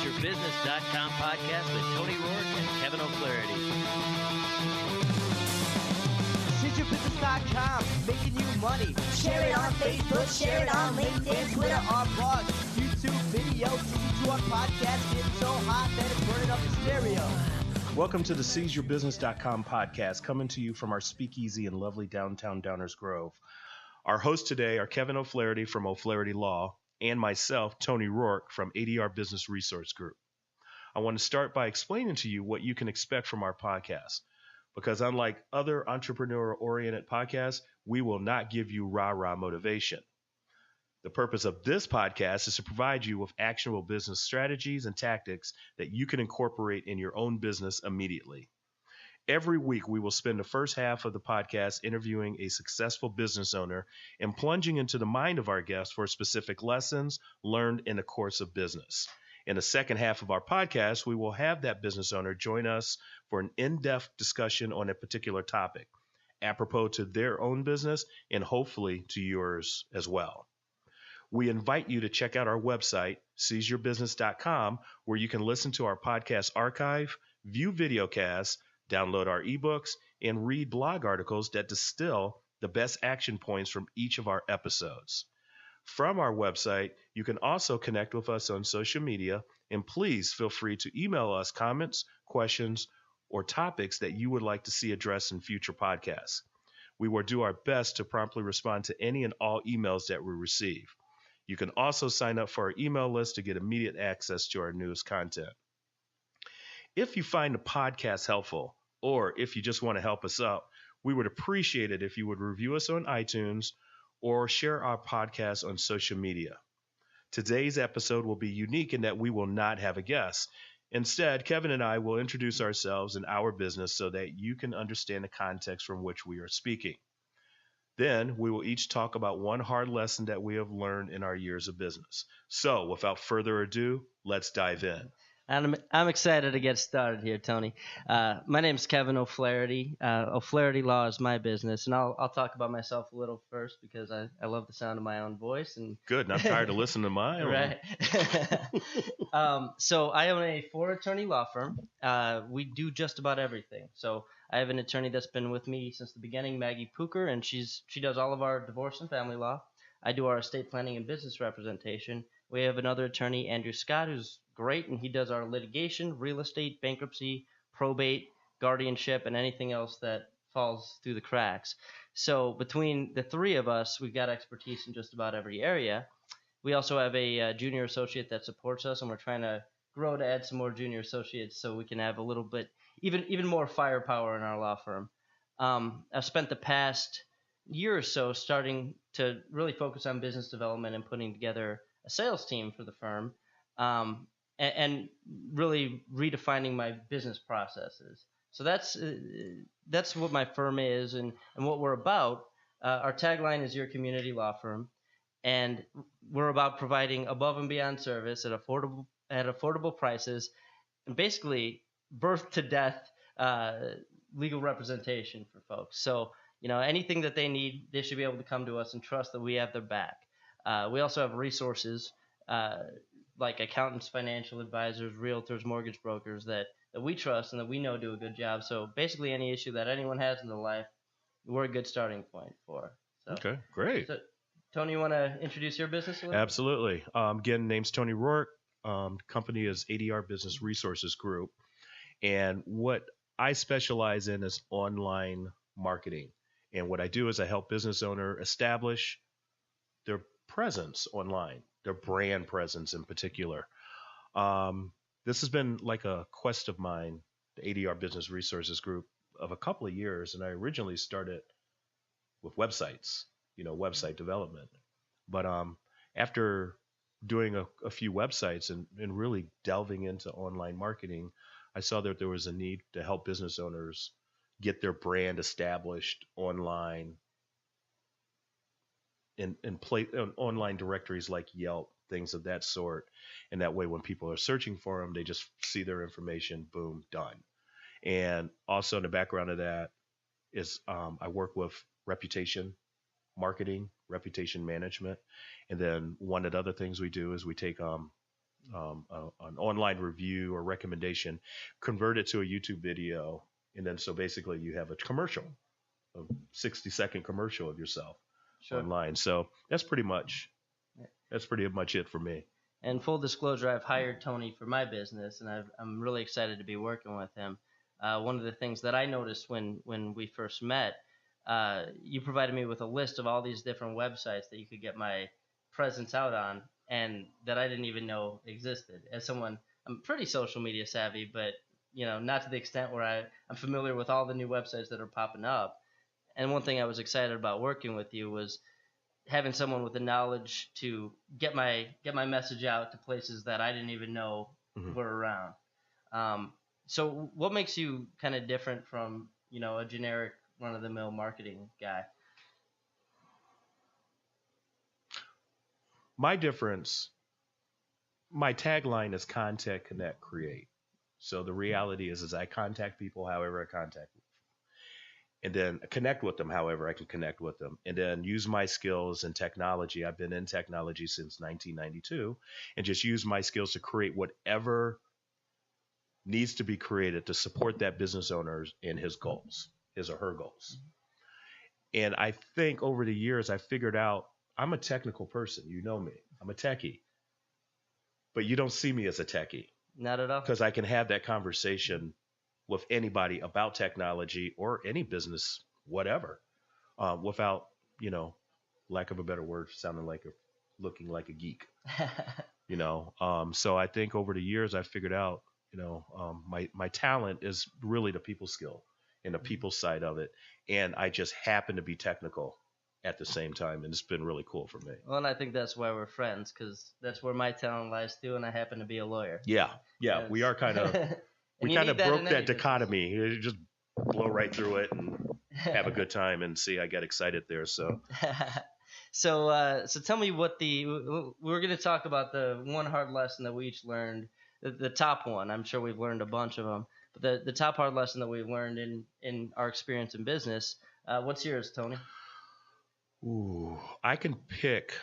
SeizeYourBusiness.com podcast with Tony Roark and Kevin O'Flaherty. SeizeYourBusiness.com, making you money. Share it on Facebook, share it on LinkedIn, Twitter, our blog, YouTube video. Listen to our podcast, getting so hot that it's burning up the stereo. Welcome to the SeizeYourBusiness.com podcast, coming to you from our speakeasy in lovely downtown Downers Grove. Our hosts today are Kevin O'Flaherty from O'Flaherty Law and myself, Tony Roark from ADR Business Resource Group. I want to start by explaining to you what you can expect from our podcast, because unlike other entrepreneur-oriented podcasts, we will not give you rah-rah motivation. The purpose of this podcast is to provide you with actionable business strategies and tactics that you can incorporate in your own business immediately. Every week, we will spend the first half of the podcast interviewing a successful business owner and plunging into the mind of our guests for specific lessons learned in the course of business. In the second half of our podcast, we will have that business owner join us for an in-depth discussion on a particular topic, apropos to their own business and hopefully to yours as well. We invite you to check out our website, SeizeYourBusiness.com, where you can listen to our podcast archive, view videocasts, download our ebooks, and read blog articles that distill the best action points from each of our episodes. From our website, you can also connect with us on social media, and please feel free to email us comments, questions, or topics that you would like to see addressed in future podcasts. We will do our best to promptly respond to any and all emails that we receive. You can also sign up for our email list to get immediate access to our newest content. If you find the podcast helpful, or if you just want to help us out, we would appreciate it if you would review us on iTunes or share our podcast on social media. Today's episode will be unique in that we will not have a guest. Instead, Kevin and I will introduce ourselves and our business so that you can understand the context from which we are speaking. Then we will each talk about one hard lesson that we have learned in our years of business. So without further ado, let's dive in. I'm excited to get started here, Tony. My name is Kevin O'Flaherty. O'Flaherty Law is my business, and I'll talk about myself a little first because I love the sound of my own voice. And good, and I'm tired of listening to mine. Right. So I own a 4-attorney law firm. We do just about everything. So I have an attorney that's been with me since the beginning, Maggie Pooker, and she does all of our divorce and family law. I do our estate planning and business representation. We have another attorney, Andrew Scott, who's great, and he does our litigation, real estate, bankruptcy, probate, guardianship, and anything else that falls through the cracks. So between the three of us, we've got expertise in just about every area. We also have a junior associate that supports us, and we're trying to grow to add some more junior associates so we can have a little bit, even more firepower in our law firm. I've spent the past year or so starting to really focus on business development and putting together a sales team for the firm, and really redefining my business processes. So that's what my firm is and what we're about. Our tagline is your community law firm, and we're about providing above and beyond service at affordable prices, and basically birth to death legal representation for folks. So anything that they need, they should be able to come to us and trust that we have their back. We also have resources like accountants, financial advisors, realtors, mortgage brokers that we trust and that we know do a good job. So basically any issue that anyone has in their life, we're a good starting point for. So, okay, great. So, Tony, you want to introduce your business a little? Absolutely. Again, name's Tony Roark. Company is ADR Business Resources Group. And what I specialize in is online marketing. And what I do is I help business owner establish their presence online, their brand presence in particular. This has been like a quest of mine, the ADR Business Resources Group, of a couple of years. And I originally started with websites, website development. But after doing a few websites and really delving into online marketing, I saw that there was a need to help business owners get their brand established online in online directories like Yelp, things of that sort. And that way, when people are searching for them, they just see their information, boom, done. And also in the background of that is I work with reputation marketing, reputation management. And then one of the other things we do is we take an online review or recommendation, convert it to a YouTube video, and then so basically you have a commercial, a 60-second commercial of yourself online. So that's pretty much it for me. And full disclosure, I've hired Tony for my business, and I'm really excited to be working with him. One of the things that I noticed when we first met, you provided me with a list of all these different websites that you could get my presence out on, and that I didn't even know existed. As someone, I'm pretty social media savvy, but not to the extent where I'm familiar with all the new websites that are popping up. And one thing I was excited about working with you was having someone with the knowledge to get my message out to places that I didn't even know were around. So what makes you kind of different from, a generic run-of-the-mill marketing guy? My difference, my tagline is contact, connect, create. So the reality is I contact people however I contact them. And then connect with them however I can connect with them. And then use my skills in technology. I've been in technology since 1992. And just use my skills to create whatever needs to be created to support that business owner in his goals, his or her goals. And I think over the years, I figured out I'm a technical person. You know me. I'm a techie. But you don't see me as a techie. Not at all. Because I can have that conversation with anybody about technology or any business, whatever, without, lack of a better word, looking like a geek, So I think over the years, I figured out, my talent is really the people skill and the people side of it. And I just happen to be technical at the same time. And it's been really cool for me. Well, and I think that's why we're friends, because that's where my talent lies too. And I happen to be a lawyer. Yeah. We are kind of, we kind of broke that dichotomy. You just blow right through it and have a good time. And see, I got excited there. So, so tell me we're going to talk about the one hard lesson that we each learned. The top one. I'm sure we've learned a bunch of them, but the top hard lesson that we've learned in our experience in business. What's yours, Tony? Ooh, I can pick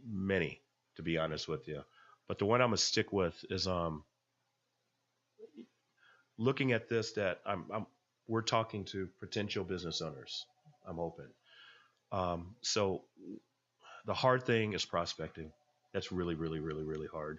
many, to be honest with you, but the one I'm gonna stick with is looking at this, that we're talking to potential business owners. I'm hoping. So the hard thing is prospecting. That's really, really, really, really hard.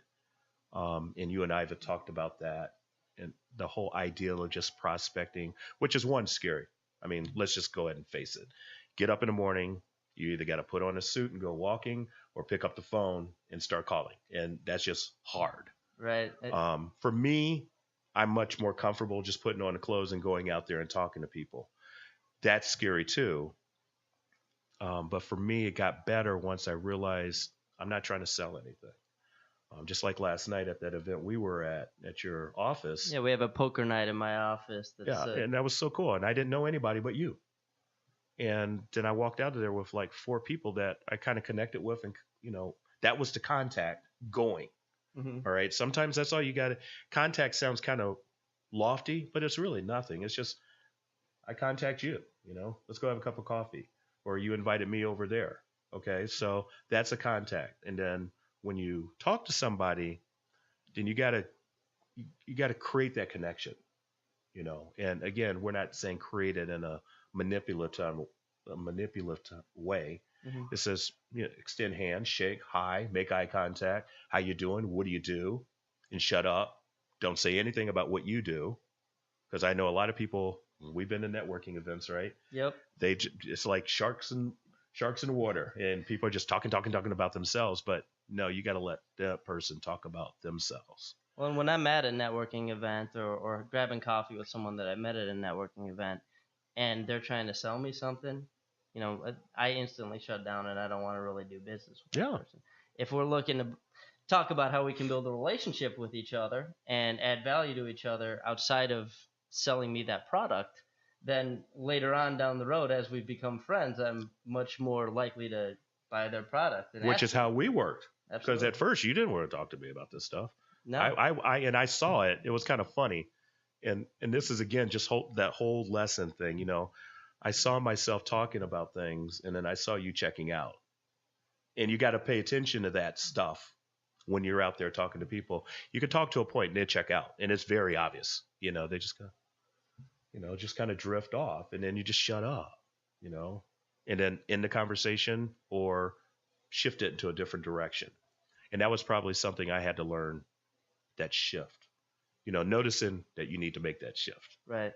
And you and I have talked about that, and the whole idea of just prospecting, which is scary. I mean, let's just go ahead and face it. Get up in the morning. You either got to put on a suit and go walking, or pick up the phone and start calling. And that's just hard. Right. For me, I'm much more comfortable just putting on the clothes and going out there and talking to people. That's scary too. But for me, it got better once I realized I'm not trying to sell anything. Just like last night at that event we were at your office. Yeah, we have a poker night in my office. And that was so cool. And I didn't know anybody but you. And then I walked out of there with like 4 people that I kind of connected with. And, that was the contact going. Mm-hmm. All right. Sometimes that's all you got to. Contact sounds kind of lofty, but it's really nothing. It's just, I contact you, let's go have a cup of coffee. Or you invited me over there. Okay. So that's a contact. And then when you talk to somebody, then you got to create that connection, and again, we're not saying create it in a manipulative way. Mm-hmm. It says, extend hands, shake, hi, make eye contact. How you doing? What do you do? And shut up. Don't say anything about what you do. Because I know a lot of people, we've been to networking events, right? Yep. It's like sharks in water, and people are just talking about themselves. But no, you got to let that person talk about themselves. Well, when I'm at a networking event or grabbing coffee with someone that I met at a networking event, and they're trying to sell me something, I instantly shut down, and I don't want to really do business with that person. If we're looking to talk about how we can build a relationship with each other and add value to each other outside of selling me that product, then later on down the road, as we become friends, I'm much more likely to buy their product. Which is how we worked. Absolutely. Because at first you didn't want to talk to me about this stuff. No. I saw it. It was kind of funny. And this is, again, just that whole lesson thing. I saw myself talking about things, and then I saw you checking out. And you got to pay attention to that stuff. when you're out there talking to people. You can talk to a point and they check out, and it's very obvious. They just just kind of drift off, and then you just shut up, and then end the conversation or shift it into a different direction. And that was probably something I had to learn, that shift, noticing that you need to make that shift. Right.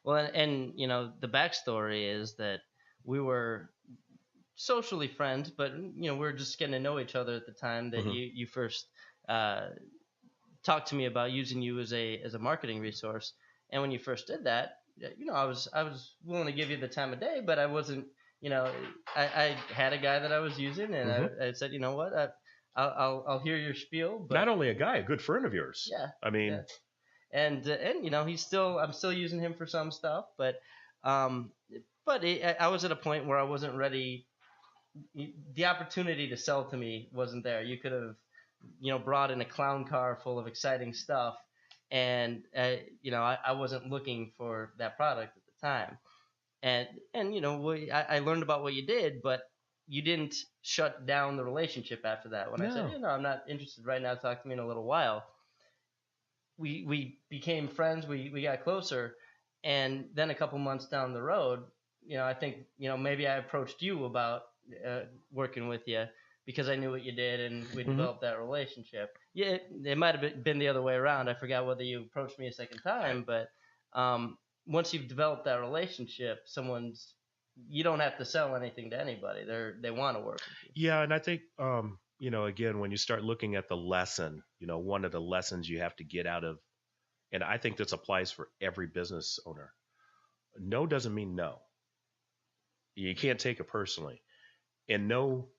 Well, and the backstory is that we were socially friends, but we were just getting to know each other at the time that you first talked to me about using you as a marketing resource. And when you first did that, I was willing to give you the time of day, but I wasn't. I had a guy that I was using, and I said, you know what, I'll hear your spiel. But not only a guy, a good friend of yours. Yeah. I mean. Yeah. And I'm still using him for some stuff, but I was at a point where I wasn't ready. The opportunity to sell to me wasn't there. You could have, brought in a clown car full of exciting stuff, and I wasn't looking for that product at the time. And I learned about what you did, but you didn't shut down the relationship after that. When I said, I'm not interested right now, talk to me in a little while. We became friends. We got closer, and then a couple months down the road, I think maybe I approached you about working with you because I knew what you did, and we developed that relationship. Yeah, it might have been the other way around. I forgot whether you approached me a second time, but once you've developed that relationship, you don't have to sell anything to anybody. They want to work with you. Yeah, and I think again, when you start looking at the lesson, one of the lessons you have to get out of, and I think this applies for every business owner, no doesn't mean no. You can't take it personally. And no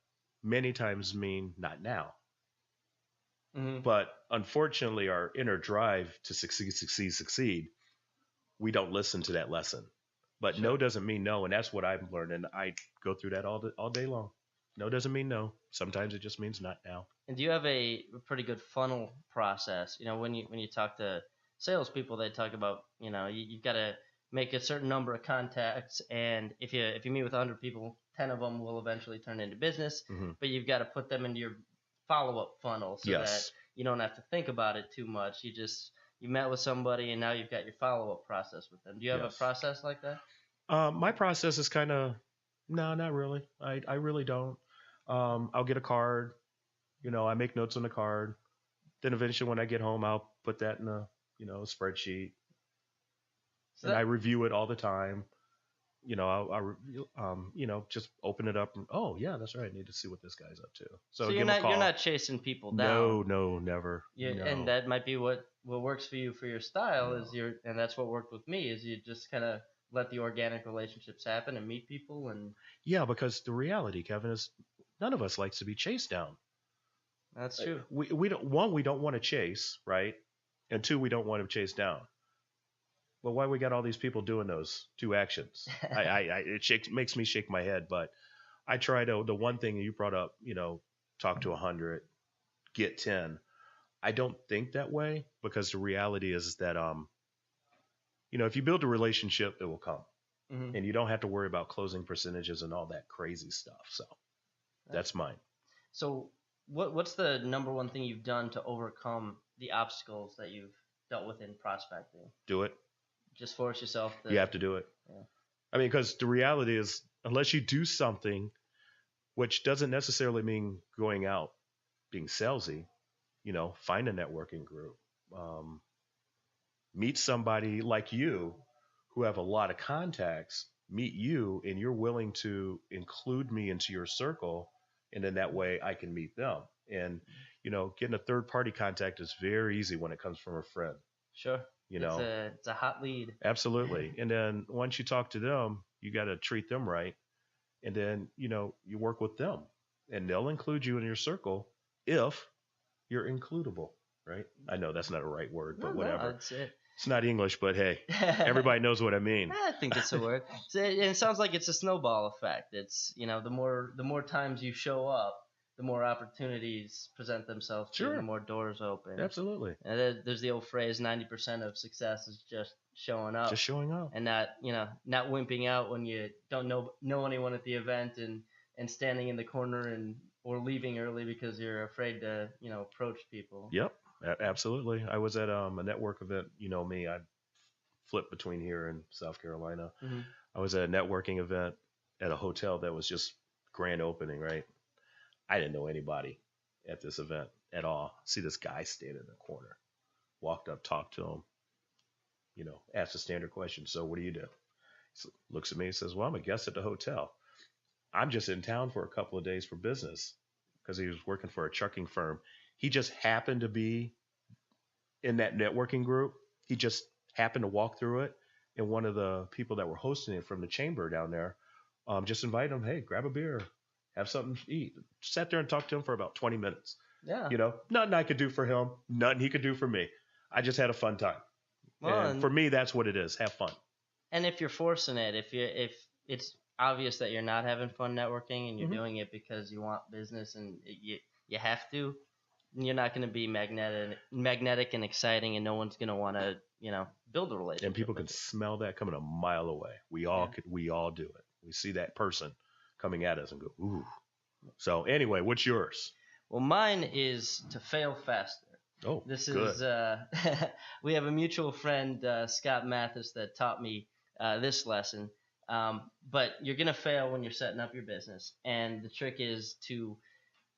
many times mean not now. But unfortunately, our inner drive to succeed, we don't listen to that lesson. But no doesn't mean no, and that's what I've learned, and I go through that all day long. No doesn't mean no. Sometimes it just means not now. And do you have a pretty good funnel process? When you talk to salespeople, they talk about you've got to make a certain number of contacts, and if you meet with 100 people, 10 of them will eventually turn into business. But you've got to put them into your follow-up funnel so that you don't have to think about it too much. You met with somebody, and now you've got your follow-up process with them. Do you have a process like that? My process is kind of no, not really. I really don't. I'll get a card. I make notes on the card. Then eventually when I get home, I'll put that in a spreadsheet. And I review it all the time. I'll just open it up and, oh yeah, that's right. I need to see what this guy's up to. So you're not chasing people down. No, never. No. And that might be what works for you for your style and that's what worked with me is you just kind of let the organic relationships happen and meet people yeah, because the reality, Kevin, is none of us likes to be chased down. That's true. We don't want to chase, right? And two, we don't want to chase down. Well, why we got all these people doing those two actions? It makes me shake my head, but I try to, the one thing you brought up, talk to 100, get 10. I don't think that way because the reality is that, if you build a relationship, it will come. And you don't have to worry about closing percentages and all that crazy stuff. So that's mine. So what's the number one thing you've done to overcome the obstacles that you've dealt with in prospecting? Do it. Just force yourself to. You have to do it. Yeah. I mean, because the reality is, unless you do something, which doesn't necessarily mean going out being salesy, find a networking group, meet somebody like you who have a lot of contacts, meet you, and you're willing to include me into your circle, and then that way I can meet them. And getting a third party contact is very easy when it comes from a friend. Sure. It's a hot lead. Absolutely. And then once you talk to them, you got to treat them right. And then, you work with them and they'll include you in your circle if you're includable, right? I know that's not a right word, but whatever. No, that's it. It's not English, but hey, everybody knows what I mean. I think it's a word. It sounds like it's a snowball effect. It's, the more times you show up, the more opportunities present themselves to you, the more doors open. Absolutely. And there's the old phrase, 90% of success is just showing up. Just showing up. And not wimping out when you don't know anyone at the event and standing in the corner and or leaving early because you're afraid to, approach people. Yep, absolutely. I was at a network event. You know me, I flip between here and South Carolina. Mm-hmm. I was at a networking event at a hotel that was just grand opening, right? I didn't know anybody at this event at all. See this guy standing in the corner. Walked up, talked to him, asked a standard question. So what do you do? He looks at me and says, well, I'm a guest at the hotel. I'm just in town for a couple of days for business because he was working for a trucking firm. He just happened to be in that networking group. He just happened to walk through it. And one of the people that were hosting it from the chamber down there just invited him, hey, grab a beer, have something to eat. Sat there and talked to him for about 20 minutes. Yeah. Nothing I could do for him, nothing he could do for me. I just had a fun time. Well, and for me, that's what it is. Have fun. And if you're forcing it, if it's obvious that you're not having fun networking and you're doing it because you want business and you have to, you're not going to be magnetic and exciting, and no one's going to want to, build a relationship. And people can smell that coming a mile away. We all do it. We see that person coming at us and go, ooh. So anyway, what's yours? Well, mine is to fail faster. Oh, this good. is we have a mutual friend, Scott Mathis, that taught me this lesson. But you're gonna fail when you're setting up your business, and the trick is to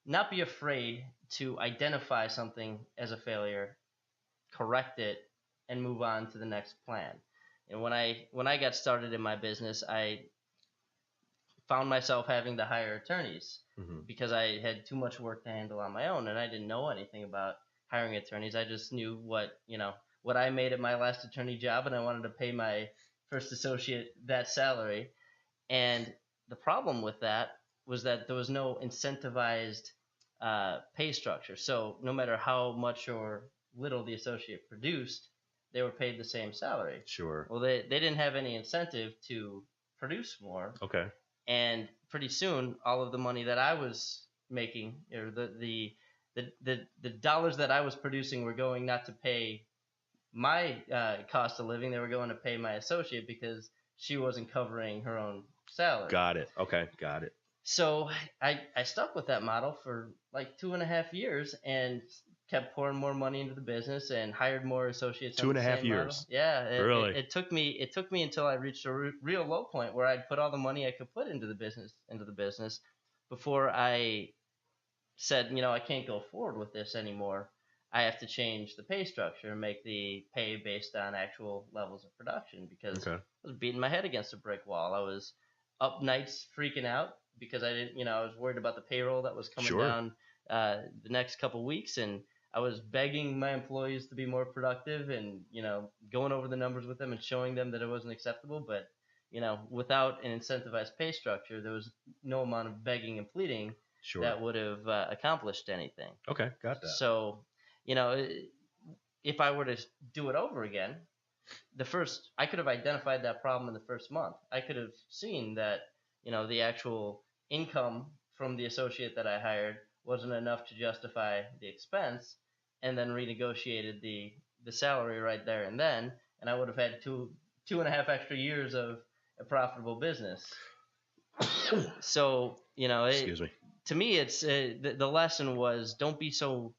not be afraid to identify something as a failure, correct it, and move on to the next plan. And when I got started in my business, I found myself having to hire attorneys because I had too much work to handle on my own, and I didn't know anything about hiring attorneys. I just knew what I made at my last attorney job, and I wanted to pay my first associate that salary. And the problem with that was that there was no incentivized pay structure. So no matter how much or little the associate produced, they were paid the same salary. Sure. Well, they didn't have any incentive to produce more. Okay. And pretty soon, all of the money that I was making, or the dollars that I was producing, were going not to pay my cost of living. They were going to pay my associate because she wasn't covering her own salary. Got it. Okay, got it. So I stuck with that model for like 2.5 years and kept pouring more money into the business and hired more associates. 2.5 years. Model. Yeah. Really? It took me until I reached a real low point where I'd put all the money I could put into the business before I said, I can't go forward with this anymore. I have to change the pay structure and make the pay based on actual levels of production, because I was beating my head against a brick wall. I was up nights freaking out because I didn't, I was worried about the payroll that was coming down the next couple weeks, and I was begging my employees to be more productive and, going over the numbers with them and showing them that it wasn't acceptable. But, without an incentivized pay structure, there was no amount of begging and pleading that would have accomplished anything. Okay, got that. So, if I were to do it over again, I could have identified that problem in the first month. I could have seen that, the actual income from the associate that I hired wasn't enough to justify the expense, and then renegotiated the salary right there and then, and I would have had 2.5 extra years of a profitable business. So, Excuse me. To me, it's the lesson was, don't be so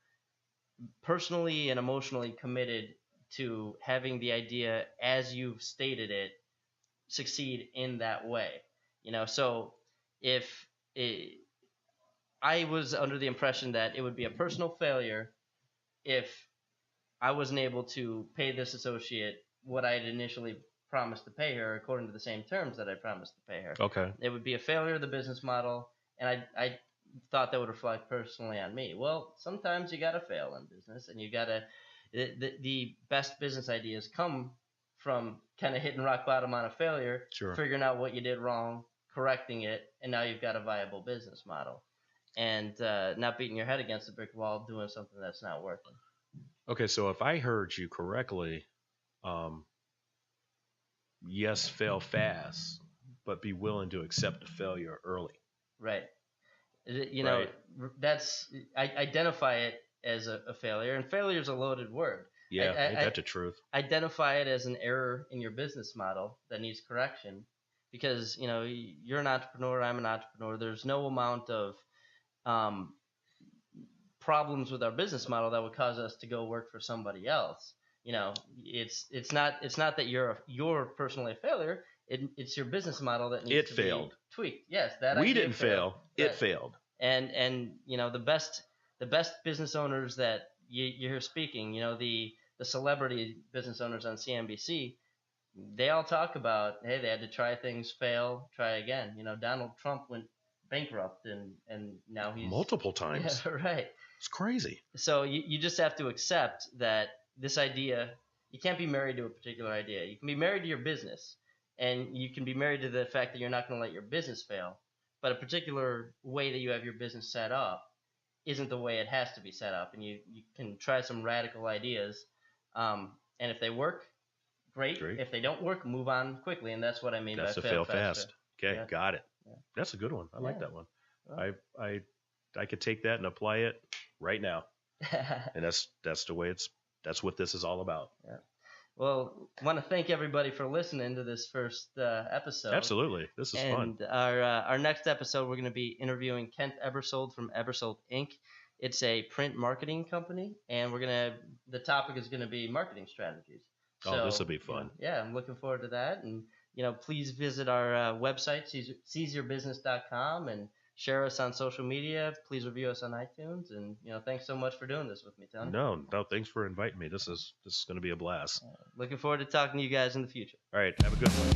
personally and emotionally committed to having the idea as you've stated it succeed in that way. So if I was under the impression that it would be a personal failure if I wasn't able to pay this associate what I had initially promised to pay her according to the same terms that I promised to pay her. Okay. It would be a failure of the business model, and I thought that would reflect personally on me. Well, sometimes you got to fail in business, and you got to the best business ideas come from kind of hitting rock bottom on a failure, figuring out what you did wrong, correcting it, and now you've got a viable business model. And not beating your head against a brick wall doing something that's not working. Okay, so if I heard you correctly, yes, fail fast, but be willing to accept the failure early. Right. That's identify it as a failure, and failure is a loaded word. Yeah, ain't that the truth? Identify it as an error in your business model that needs correction, because you're an entrepreneur, I'm an entrepreneur. There's no amount of problems with our business model that would cause us to go work for somebody else. It's not that you're personally a failure. It's your business model that needs to be tweaked. Yes, that we idea didn't fail. It failed. And the best business owners that you hear speaking, the celebrity business owners on CNBC, they all talk about, hey, they had to try things, fail, try again. Donald Trump went bankrupt and now he's multiple times. Yeah, right. It's crazy. So you just have to accept that this idea, you can't be married to a particular idea. You can be married to your business, and you can be married to the fact that you're not going to let your business fail. But a particular way that you have your business set up isn't the way it has to be set up. And you can try some radical ideas. And if they work, great. If they don't work, move on quickly. And that's what I mean by fail fast. Okay, yeah. Got it. Yeah. That's a good one. I like that one. Well, I could take that and apply it right now. And that's the way that's what this is all about. Yeah. Well, I want to thank everybody for listening to this first episode. Absolutely. This is fun. And our next episode, we're going to be interviewing Kent Ebersold from Ebersold Inc. It's a print marketing company, and the topic is going to be marketing strategies. So, this will be fun. Yeah, I'm looking forward to that. And, please visit our website, seizeyourbusiness.com, and share us on social media. Please review us on iTunes. And, thanks so much for doing this with me, Tony. No, thanks for inviting me. This is going to be a blast. Looking forward to talking to you guys in the future. All right. Have a good one.